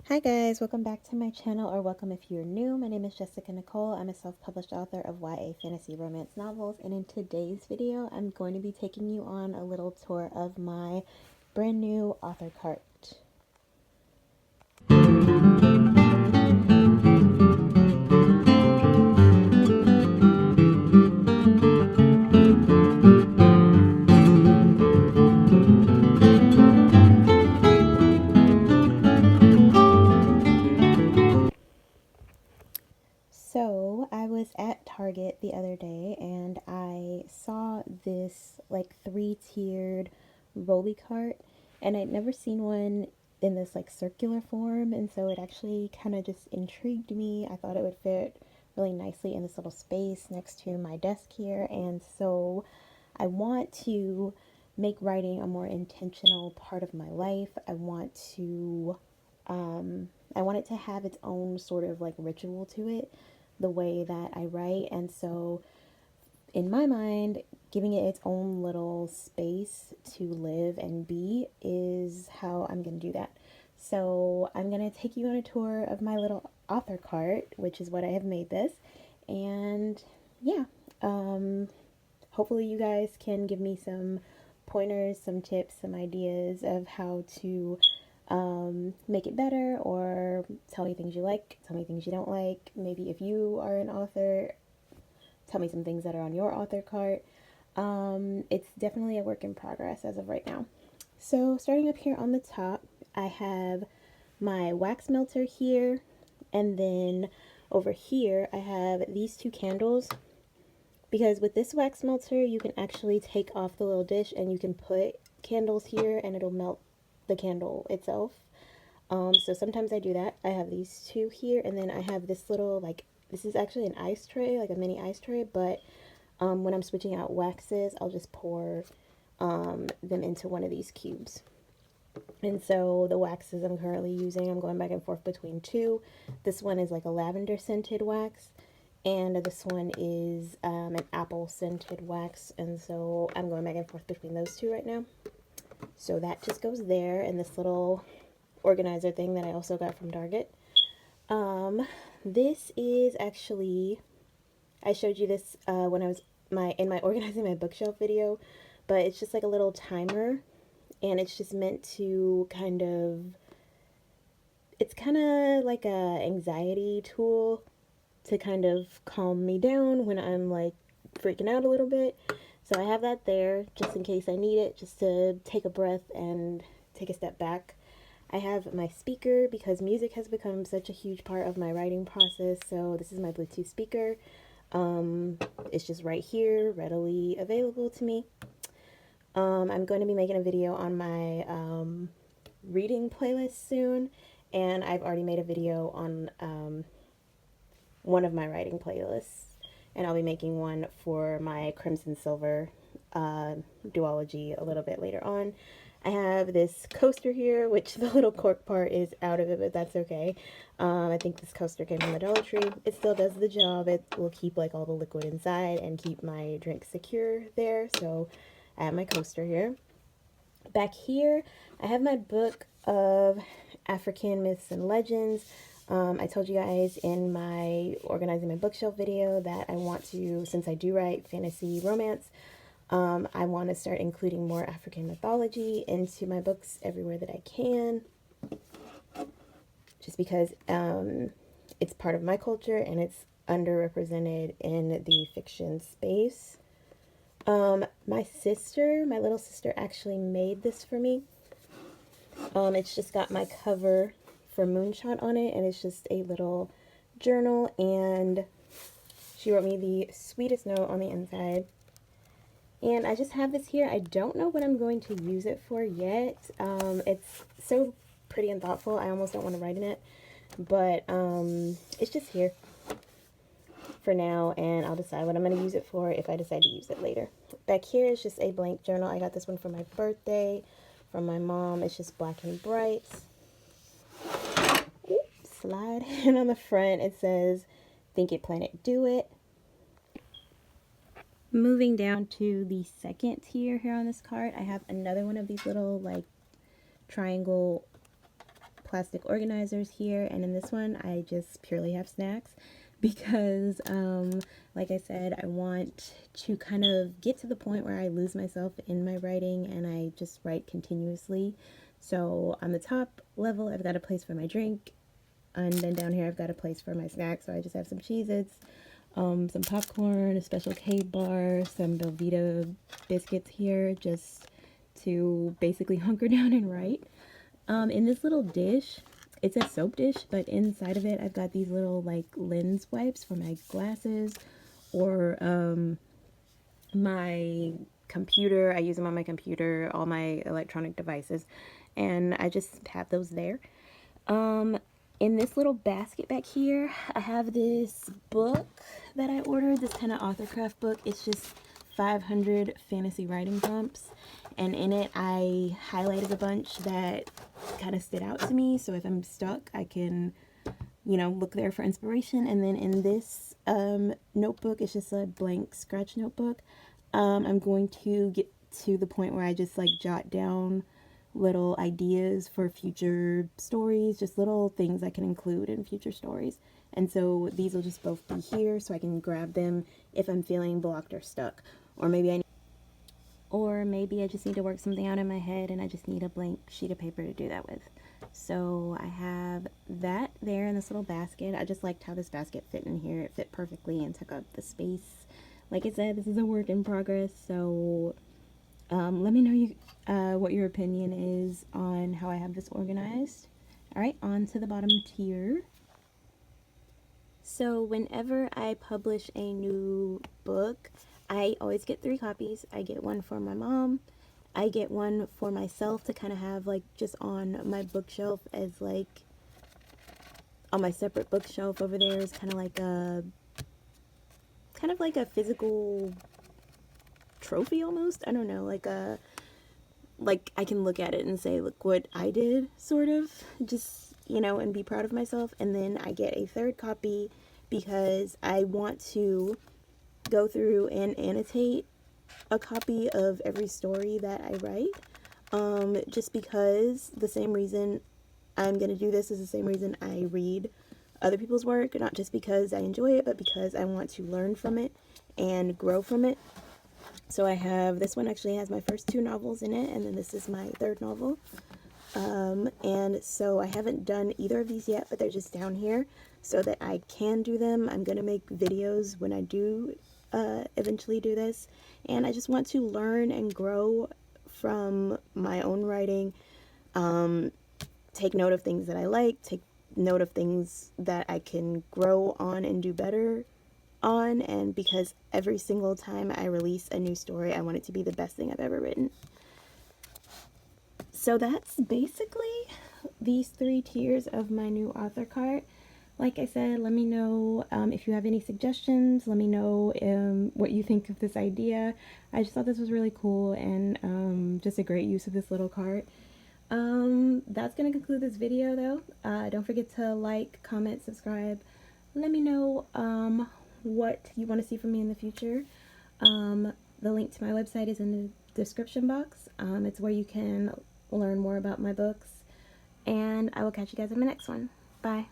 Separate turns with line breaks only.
Hi guys, welcome back to my channel, or welcome if you're new. My name is Jessica Nicole. I'm a self-published author of YA fantasy romance novels, and in today's video I'm going to be taking you on a little tour of my brand new author cart. So I was at Target the other day and I saw this like three-tiered rolly cart, and I'd never seen one in this like circular form, and so it actually kind of just intrigued me. I thought it would fit really nicely in this little space next to my desk here, and so I want to make writing a more intentional part of my life. I want it to have its own sort of like ritual to it, the way that I write. And so, in my mind, giving it its own little space to live and be is how I'm going to do that. So, I'm going to take you on a tour of my little author cart, which is what I have made this. And yeah, hopefully, you guys can give me some pointers, some tips, some ideas of how to make it better, or tell me things you like, tell me things you don't like. Maybe if you are an author, tell me some things that are on your author cart. It's definitely a work in progress as of right now. So, starting up here on the top, I have my wax melter here, and then over here, I have these two candles. Because with this wax melter, you can actually take off the little dish and you can put candles here and it'll melt the candle itself. So sometimes I do that. I have these two here, and then I have this little, like, this is actually an ice tray, like a mini ice tray, but when I'm switching out waxes, I'll just pour them into one of these cubes. And so the waxes I'm currently using, I'm going back and forth between two. This one is like a lavender scented wax, and this one is an apple scented wax, and so I'm going back and forth between those two right now. So that just goes there in this little organizer thing that I also got from Target. This is actually, I showed you this when I was in my organizing my bookshelf video, but it's just like a little timer, and it's just meant to kind of, it's kind of like a anxiety tool to kind of calm me down when I'm like freaking out a little bit. So I have that there just in case I need it, just to take a breath and take a step back. I have my speaker because music has become such a huge part of my writing process. So this is my Bluetooth speaker. It's just right here, readily available to me. I'm going to be making a video on my reading playlist soon, and I've already made a video on one of my writing playlists, and I'll be making one for my Crimson Silver duology a little bit later on. I have this coaster here, which the little cork part is out of it, but that's okay. I think this coaster came from the Dollar Tree. It still does the job. It will keep like all the liquid inside and keep my drink secure there. So I have my coaster here. Back here, I have my book of African myths and legends. I told you guys in my organizing my bookshelf video that I want to, since I do write fantasy romance, I want to start including more African mythology into my books everywhere that I can, just because it's part of my culture and it's underrepresented in the fiction space. My little sister actually made this for me. It's just got my cover for Moonshot on it, and it's just a little journal, and she wrote me the sweetest note on the inside. And I just have this here. I don't know what I'm going to use it for yet. It's so pretty and thoughtful. I almost don't want to write in it, but it's just here for now, and I'll decide what I'm going to use it for if I decide to use it later. Back here is just a blank journal. I got this one for my birthday from my mom. It's just black and bright. Oops, slide. And on the front it says, "Think it, plan it, do it." Moving down to the second tier here on this card, I have another one of these little like triangle plastic organizers here, and in this one I just purely have snacks because like I said, I want to kind of get to the point where I lose myself in my writing and I just write continuously. So on the top level I've got a place for my drink, and then down here I've got a place for my snacks. So I just have some Cheez-Its, some popcorn, a Special K bar, some Belvita biscuits here, just to basically hunker down and write. In this little dish, it's a soap dish, but inside of it I've got these little like lens wipes for my glasses, or my computer. I use them on my computer, all my electronic devices, and I just have those there. In this little basket back here, I have this book that I ordered, this kind of authorcraft book. It's just 500 fantasy writing prompts, and in it I highlighted a bunch that kind of stood out to me, so if I'm stuck I can, you know, look there for inspiration. And then in this notebook, it's just a blank scratch notebook. I'm going to get to the point where I just like jot down little ideas for future stories, just little things I can include in future stories. And so these will just both be here so I can grab them if I'm feeling blocked or stuck. Or maybe I just need to work something out in my head and I just need a blank sheet of paper to do that with. So I have that there in this little basket. I just liked how this basket fit in here. It fit perfectly and took up the space. Like I said, this is a work in progress, so let me know what your opinion is on how I have this organized. Alright, on to the bottom tier. So whenever I publish a new book, I always get 3 copies. I get one for my mom, I get one for myself to kind of have like just on my bookshelf, as like on my separate bookshelf over there is kind of like a physical trophy almost. I don't know, like I can look at it and say, look what I did, sort of, just, you know, and be proud of myself. And then I get a 3rd copy because I want to go through and annotate a copy of every story that I write, just because the same reason I'm going to do this is the same reason I read other people's work, not just because I enjoy it, but because I want to learn from it and grow from it. So I have, this one actually has my first 2 novels in it, and then this is my 3rd novel. And so I haven't done either of these yet, but they're just down here so that I can do them. I'm going to make videos when I do eventually do this, and I just want to learn and grow from my own writing, take note of things that I like, take note of things that I can grow on and do better on, and because every single time I release a new story, I want it to be the best thing I've ever written. So that's basically these 3 tiers of my new author cart. Like I said, let me know if you have any suggestions. Let me know what you think of this idea. I just thought this was really cool and just a great use of this little cart. That's going to conclude this video though. Don't forget to like, comment, subscribe. Let me know what you want to see from me in the future. The link to my website is in the description box. It's where you can learn more about my books. And I will catch you guys in my next one. Bye.